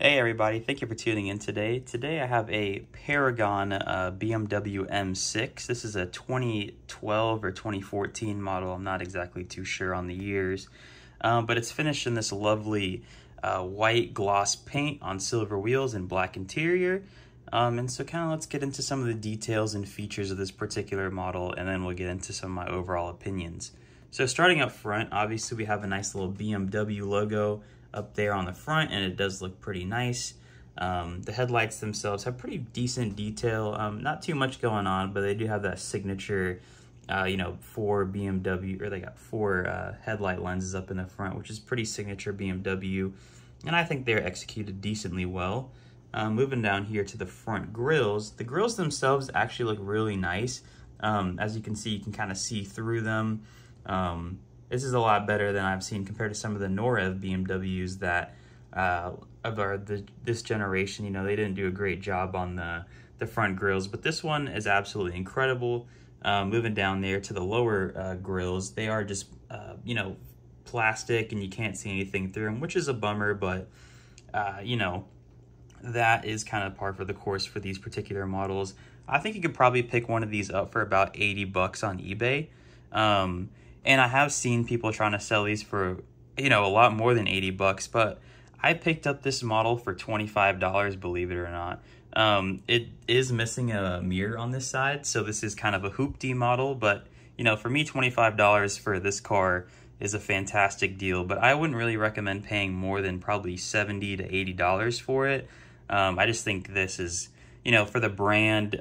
Hey everybody, thank you for tuning in today. Today I have a Paragon BMW M6. This is a 2012 or 2014 model. I'm not exactly too sure on the years, but it's finished in this lovely white gloss paint on silver wheels and black interior. And so kind of let's get into some of the details and features of this particular model, and then we'll get into some of my overall opinions. So starting up front, obviously we have a nice little BMW logo up there on the front, and it does look pretty nice. The headlights themselves have pretty decent detail, not too much going on, but they do have that signature, for BMW, or they got four headlight lenses up in the front, which is pretty signature BMW, and I think they're executed decently well. Moving down here to the front grills, the grills themselves actually look really nice. As you can see, you can kind of see through them. This is a lot better than I've seen compared to some of the Norev BMWs that this generation. They didn't do a great job on the front grills, but this one is absolutely incredible. Moving down there to the lower grills, they are just plastic, and you can't see anything through them, which is a bummer, but that is kind of par for the course for these particular models. I think you could probably pick one of these up for about 80 bucks on eBay. And I have seen people trying to sell these for, a lot more than 80 bucks, but I picked up this model for $25, believe it or not. It is missing a mirror on this side, so this is kind of a hoopty model, but, for me, $25 for this car is a fantastic deal, but I wouldn't really recommend paying more than probably $70 to $80 for it. I just think this is, for the brand,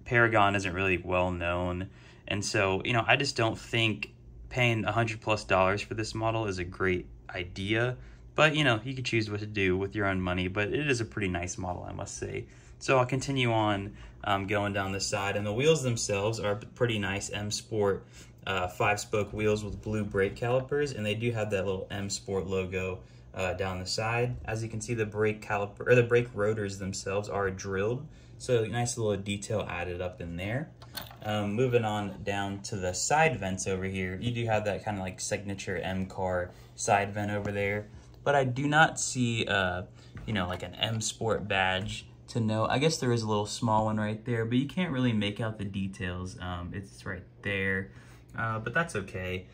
Paragon isn't really well known, and so, I just don't think paying $100+ for this model is a great idea, but you could choose what to do with your own money, but it is a pretty nice model, I must say. So I'll continue on going down this side, and the wheels themselves are pretty nice M Sport 5-spoke wheels with blue brake calipers, and they do have that little M Sport logo down the side. As you can see, the brake caliper, or the brake rotors themselves, are drilled, so nice little detail added up in there. Moving on down to the side vents over here, you do have that kind of like signature M-Car side vent over there, but I do not see, like an M Sport badge to know. I guess there is a little small one right there, but you can't really make out the details. It's right there, but that's okay.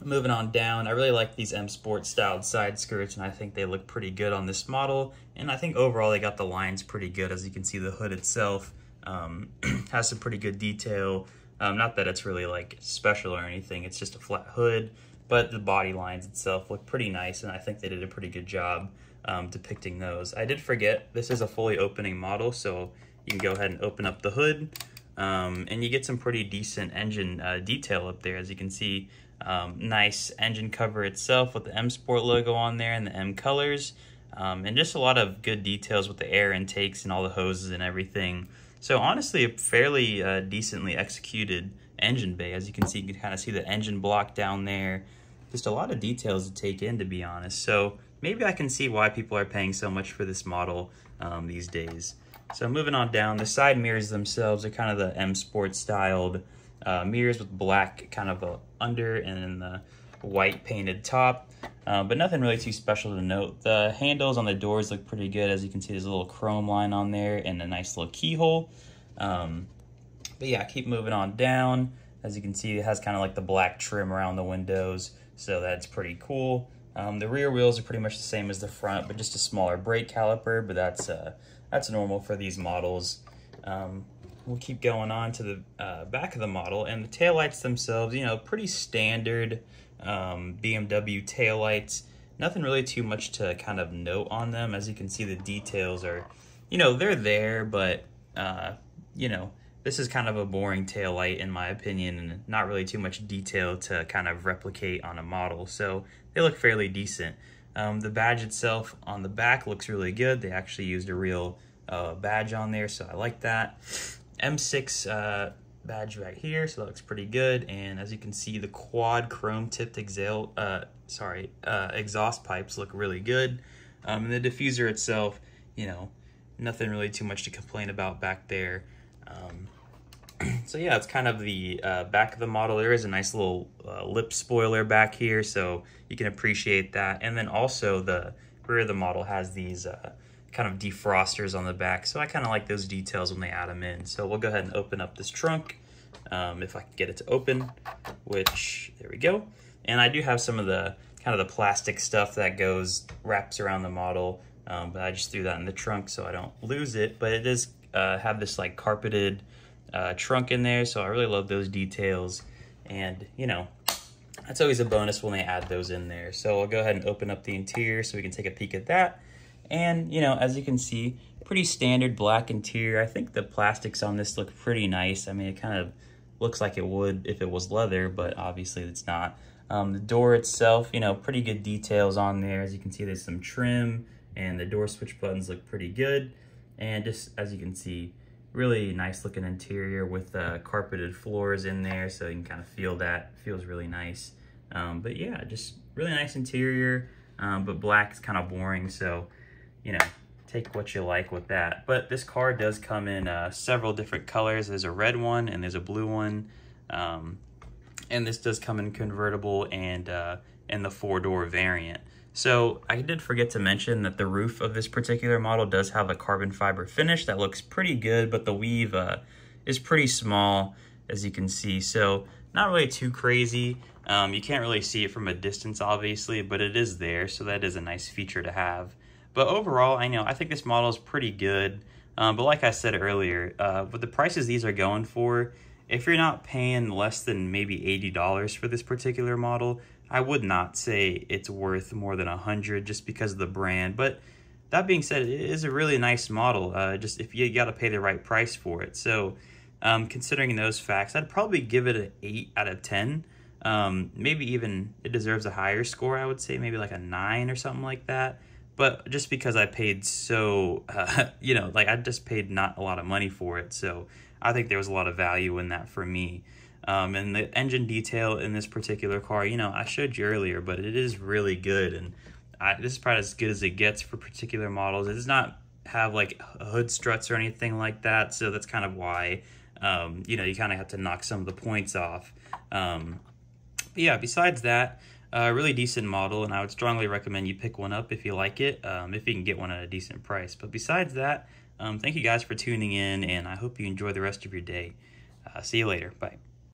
Moving on down, I really like these M Sport styled side skirts, and I think they look pretty good on this model, and I think overall they got the lines pretty good. As you can see, the hood itself has some pretty good detail. Not that it's really like special or anything, it's just a flat hood, but the body lines itself look pretty nice, and I think they did a pretty good job depicting those. I did forget, this is a fully opening model, so you can go ahead and open up the hood, and you get some pretty decent engine detail up there. As you can see, nice engine cover itself with the M Sport logo on there and the M colors, and just a lot of good details with the air intakes and all the hoses and everything. So honestly, a fairly decently executed engine bay. As you can see, you can kind of see the engine block down there. Just a lot of details to take in, to be honest. So maybe I can see why people are paying so much for this model these days. So moving on down, the side mirrors themselves are kind of the M Sport styled mirrors with black kind of under and then the white painted top. But nothing really too special to note. The handles on the doors look pretty good. As you can see, there's a little chrome line on there and a nice little keyhole. But yeah, keep moving on down. As you can see, it has kind of like the black trim around the windows, so that's pretty cool. The rear wheels are pretty much the same as the front, but just a smaller brake caliper, but that's normal for these models. We'll keep going on to the back of the model, and the taillights themselves, pretty standard BMW taillights. Nothing really too much to kind of note on them. As you can see, the details are, they're there, but, this is kind of a boring taillight in my opinion, and not really too much detail to kind of replicate on a model. So they look fairly decent. The badge itself on the back looks really good. They actually used a real badge on there, so I like that. M6 badge right here, so that looks pretty good. And as you can see, the quad chrome tipped exhaust pipes look really good. And the diffuser itself, nothing really too much to complain about back there. So yeah, it's kind of the back of the model. There is a nice little lip spoiler back here, so you can appreciate that. And then also the rear of the model has these kind of defrosters on the back, so I kind of like those details when they add them in. So we'll go ahead and open up this trunk, if I can get it to open, which, there we go. And I do have some of the kind of the plastic stuff that wraps around the model, but I just threw that in the trunk so I don't lose it. But it does have this like carpeted trunk in there, so I really love those details. And you know, that's always a bonus when they add those in there. So I'll go ahead and open up the interior so we can take a peek at that. And you know, as you can see, pretty standard black interior. I think the plastics on this look pretty nice. I mean, it kind of looks like it would if it was leather, but obviously it's not. The door itself, you know, pretty good details on there. As you can see, there's some trim, and the door switch buttons look pretty good. And just as you can see, really nice looking interior with carpeted floors in there, so you can kind of feel that. It feels really nice. But yeah, just really nice interior, but black is kind of boring, so you know, take what you like with that. But this car does come in several different colors. There's a red one and there's a blue one. And this does come in convertible and in the 4-door variant. So I did forget to mention that the roof of this particular model does have a carbon fiber finish that looks pretty good, but the weave is pretty small, as you can see. So not really too crazy. You can't really see it from a distance, obviously, but it is there, so that is a nice feature to have. But overall, I think this model is pretty good. But like I said earlier, with the prices these are going for, if you're not paying less than maybe $80 for this particular model, I would not say it's worth more than $100 just because of the brand. But that being said, it is a really nice model, just if you got to pay the right price for it. So considering those facts, I'd probably give it an 8 out of 10. Maybe even it deserves a higher score, I would say, maybe like a 9 or something like that. But just because I paid so, you know, like I just paid not a lot of money for it. So I think there was a lot of value in that for me. And the engine detail in this particular car, you know, I showed you earlier, but it is really good. And this is probably as good as it gets for particular models. It does not have like hood struts or anything like that. So that's kind of why, you know, you kind of have to knock some of the points off. But yeah, besides that, really decent model, and I would strongly recommend you pick one up if you like it, if you can get one at a decent price. But besides that, thank you guys for tuning in, and I hope you enjoy the rest of your day. See you later. Bye.